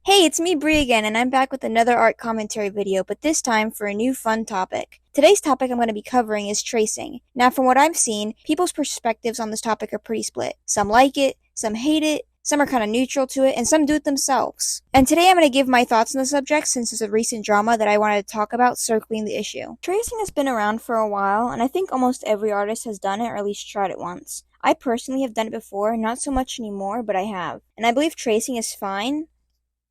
Hey, it's me, Bree again, and I'm back with another art commentary video, but this time for a new fun topic. Today's topic I'm going to be covering is tracing. Now, from what I've seen, people's perspectives on this topic are pretty split. Some like it, some hate it, some are kind of neutral to it, and some do it themselves. And today I'm going to give my thoughts on the subject since it's a recent drama that I wanted to talk about circling the issue. Tracing has been around for a while, and I think almost every artist has done it or at least tried it once. I personally have done it before, not so much anymore, but I have. And I believe tracing is fine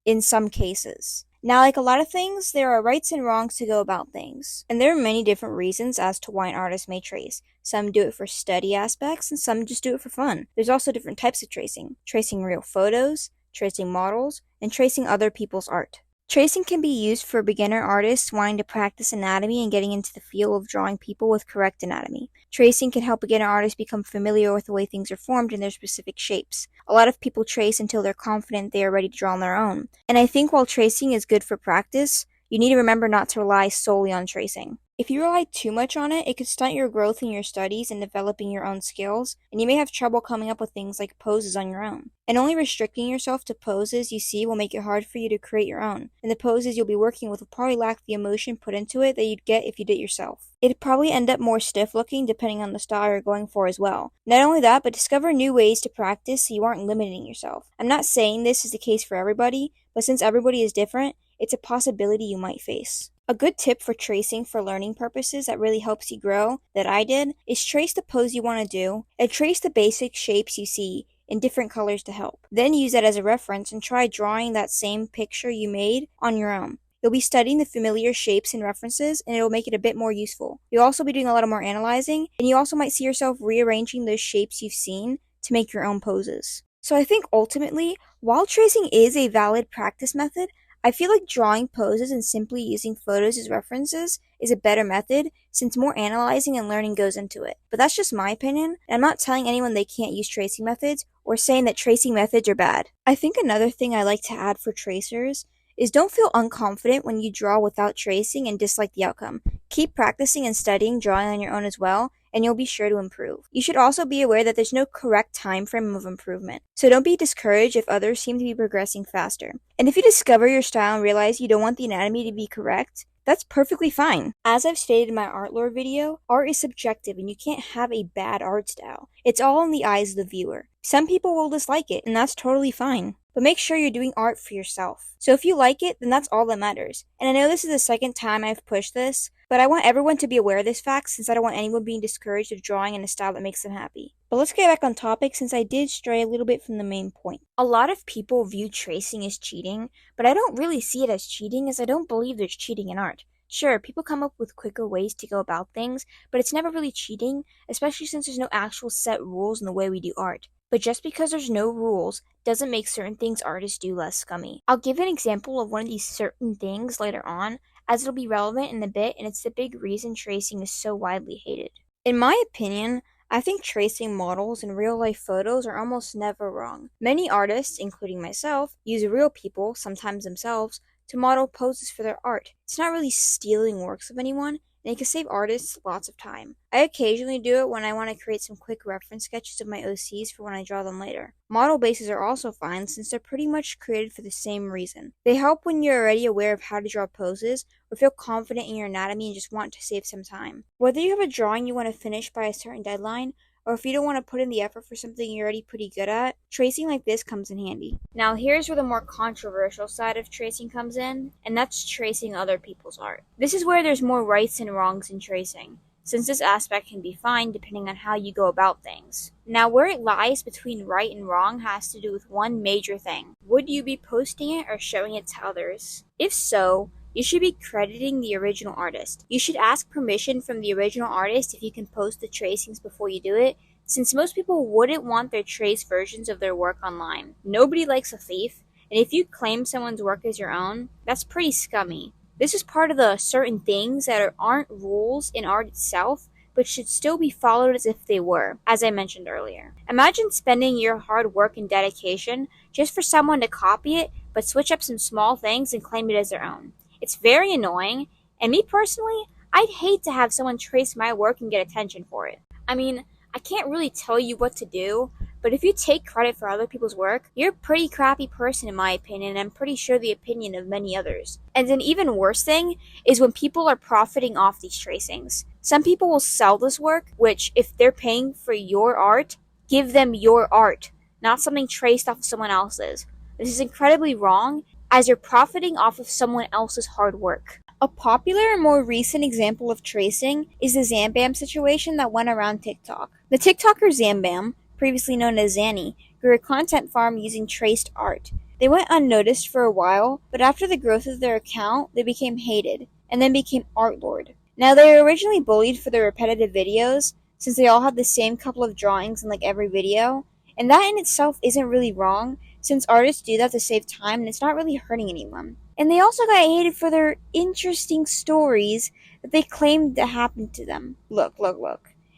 in some cases. Now, like a lot of things, there are rights and wrongs to go about things. And there are many different reasons as to why an artist may trace. Some do it for study aspects, and some just do it for fun. There's also different types of tracing. Tracing real photos, tracing models, and tracing other people's art. Tracing can be used for beginner artists wanting to practice anatomy and getting into the feel of drawing people with correct anatomy. Tracing can help beginner artists become familiar with the way things are formed in their specific shapes. A lot of people trace until they're confident they are ready to draw on their own. And I think while tracing is good for practice, you need to remember not to rely solely on tracing. If you rely too much on it, it could stunt your growth in your studies and developing your own skills, and you may have trouble coming up with things like poses on your own. And only restricting yourself to poses you see will make it hard for you to create your own, and the poses you'll be working with will probably lack the emotion put into it that you'd get if you did it yourself. It'd probably end up more stiff looking depending on the style you're going for as well. Not only that, but discover new ways to practice so you aren't limiting yourself. I'm not saying this is the case for everybody, but since everybody is different, it's a possibility you might face. A good tip for tracing for learning purposes that really helps you grow, that I did, is trace the pose you want to do, and trace the basic shapes you see in different colors to help. Then use that as a reference and try drawing that same picture you made on your own. You'll be studying the familiar shapes and references, and it'll make it a bit more useful. You'll also be doing a lot more analyzing, and you also might see yourself rearranging those shapes you've seen to make your own poses. So I think ultimately, while tracing is a valid practice method, I feel like drawing poses and simply using photos as references is a better method since more analyzing and learning goes into it. But that's just my opinion, and I'm not telling anyone they can't use tracing methods or saying that tracing methods are bad. I think another thing I like to add for tracers is don't feel unconfident when you draw without tracing and dislike the outcome. Keep practicing and studying drawing on your own as well, and you'll be sure to improve. You should also be aware that there's no correct time frame of improvement, so don't be discouraged if others seem to be progressing faster. And if you discover your style and realize you don't want the anatomy to be correct, that's perfectly fine. As I've stated in my art lore video, art is subjective and you can't have a bad art style. It's all in the eyes of the viewer. Some people will dislike it, and that's totally fine. But make sure you're doing art for yourself. So if you like it, then that's all that matters. And I know this is the second time I've pushed this, but I want everyone to be aware of this fact since I don't want anyone being discouraged of drawing in a style that makes them happy. But let's get back on topic since I did stray a little bit from the main point. A lot of people view tracing as cheating, but I don't really see it as cheating as I don't believe there's cheating in art. Sure, people come up with quicker ways to go about things, but it's never really cheating, especially since there's no actual set rules in the way we do art. But just because there's no rules doesn't make certain things artists do less scummy. I'll give an example of one of these certain things later on, as it'll be relevant in a bit, and it's the big reason tracing is so widely hated. In my opinion, I think tracing models and real-life photos are almost never wrong. Many artists, including myself, use real people, sometimes themselves, to model poses for their art. It's not really stealing works of anyone, and it can save artists lots of time. I occasionally do it when I want to create some quick reference sketches of my OCs for when I draw them later. Model bases are also fine since they're pretty much created for the same reason. They help when you're already aware of how to draw poses or feel confident in your anatomy and just want to save some time. Whether you have a drawing you want to finish by a certain deadline, or if you don't want to put in the effort for something you're already pretty good at, tracing like this comes in handy. Now here's where the more controversial side of tracing comes in, and that's tracing other people's art. This is where there's more rights and wrongs in tracing, since this aspect can be fine depending on how you go about things. Now where it lies between right and wrong has to do with one major thing. Would you be posting it or showing it to others? If so, you should be crediting the original artist. You should ask permission from the original artist if you can post the tracings before you do it, since most people wouldn't want their traced versions of their work online. Nobody likes a thief, and if you claim someone's work as your own, that's pretty scummy. This is part of the certain things that aren't rules in art itself, but should still be followed as if they were, as I mentioned earlier. Imagine spending your hard work and dedication just for someone to copy it, but switch up some small things and claim it as their own. It's very annoying, and me personally, I'd hate to have someone trace my work and get attention for it. I mean, I can't really tell you what to do, but But if you take credit for other people's work, you're a pretty crappy person in my opinion, and I'm pretty sure the opinion of many others. And an even worse thing is when people are profiting off these tracings. Some people will sell this work, which if they're paying for your art, give them your art, not something traced off of someone else's. This is incredibly wrong, as you're profiting off of someone else's hard work. A popular and more recent example of tracing is the ZamBam situation that went around TikTok. The TikToker ZamBam, previously known as Zanny, grew a content farm using traced art. They went unnoticed for a while, but after the growth of their account, they became hated, and then became art lord. Now, they were originally bullied for their repetitive videos, since they all had the same couple of drawings in like every video, and that in itself isn't really wrong, since artists do that to save time and it's not really hurting anyone. And they also got hated for their interesting stories that they claimed to happen to them. Look.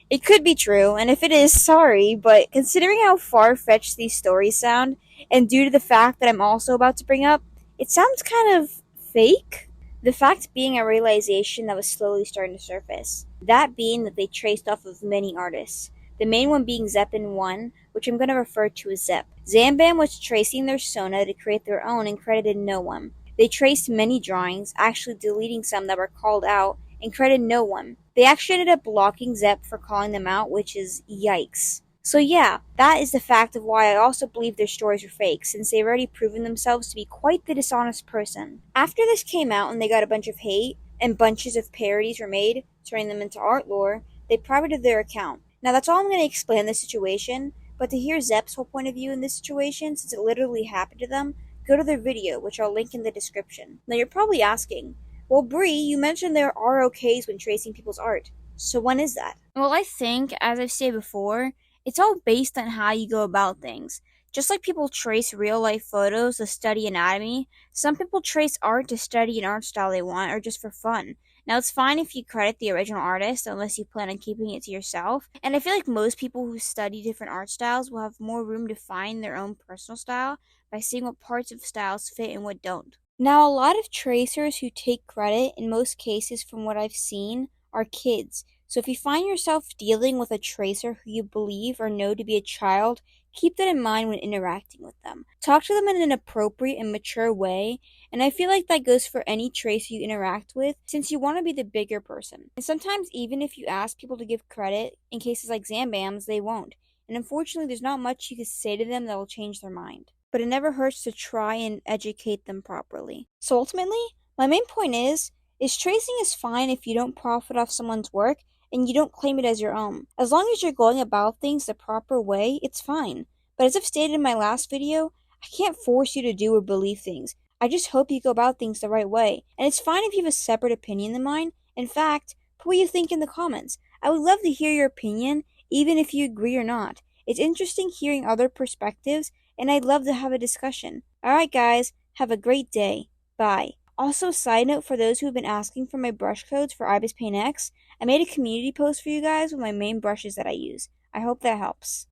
It could be true, and if it is, sorry, but considering how far-fetched these stories sound, and due to the fact that I'm also about to bring up, it sounds kind of fake. The fact being a realization that was slowly starting to surface. That being that they traced off of many artists. The main one being ZEPin1, which I'm going to refer to as Zep. ZamBam was tracing their Sona to create their own and credited no one. They traced many drawings, actually deleting some that were called out, and credited no one. They actually ended up blocking Zep for calling them out, which is yikes. So yeah, that is the fact of why I also believe their stories were fake, since they've already proven themselves to be quite the dishonest person. After this came out and they got a bunch of hate, and bunches of parodies were made, turning them into art lore, they privated their account. Now that's all I'm going to explain the situation, but to hear Zep's whole point of view in this situation, since it literally happened to them, go to their video, which I'll link in the description. Now you're probably asking, well, Bree, you mentioned there are OKs when tracing people's art. So when is that? Well, I think, as I've said before, it's all based on how you go about things. Just like people trace real-life photos to study anatomy, some people trace art to study an art style they want or just for fun. Now, it's fine if you credit the original artist unless you plan on keeping it to yourself, and I feel like most people who study different art styles will have more room to find their own personal style by seeing what parts of styles fit and what don't. Now, a lot of tracers who take credit, in most cases from what I've seen, are kids. So if you find yourself dealing with a tracer who you believe or know to be a child, keep that in mind when interacting with them. Talk to them in an appropriate and mature way, and I feel like that goes for any tracer you interact with, since you want to be the bigger person. And sometimes even if you ask people to give credit, in cases like ZamBam's, they won't. And unfortunately, there's not much you can say to them that will change their mind. But it never hurts to try and educate them properly. So ultimately, my main point is tracing is fine if you don't profit off someone's work and you don't claim it as your own. As long as you're going about things the proper way, it's fine. But as I've stated in my last video, I can't force you to do or believe things. I just hope you go about things the right way. And it's fine if you have a separate opinion than mine. In fact, put what you think in the comments. I would love to hear your opinion, even if you agree or not. It's interesting hearing other perspectives, and I'd love to have a discussion. Alright guys, have a great day. Bye. Also, side note for those who have been asking for my brush codes for Ibis Paint X, I made a community post for you guys with my main brushes that I use. I hope that helps.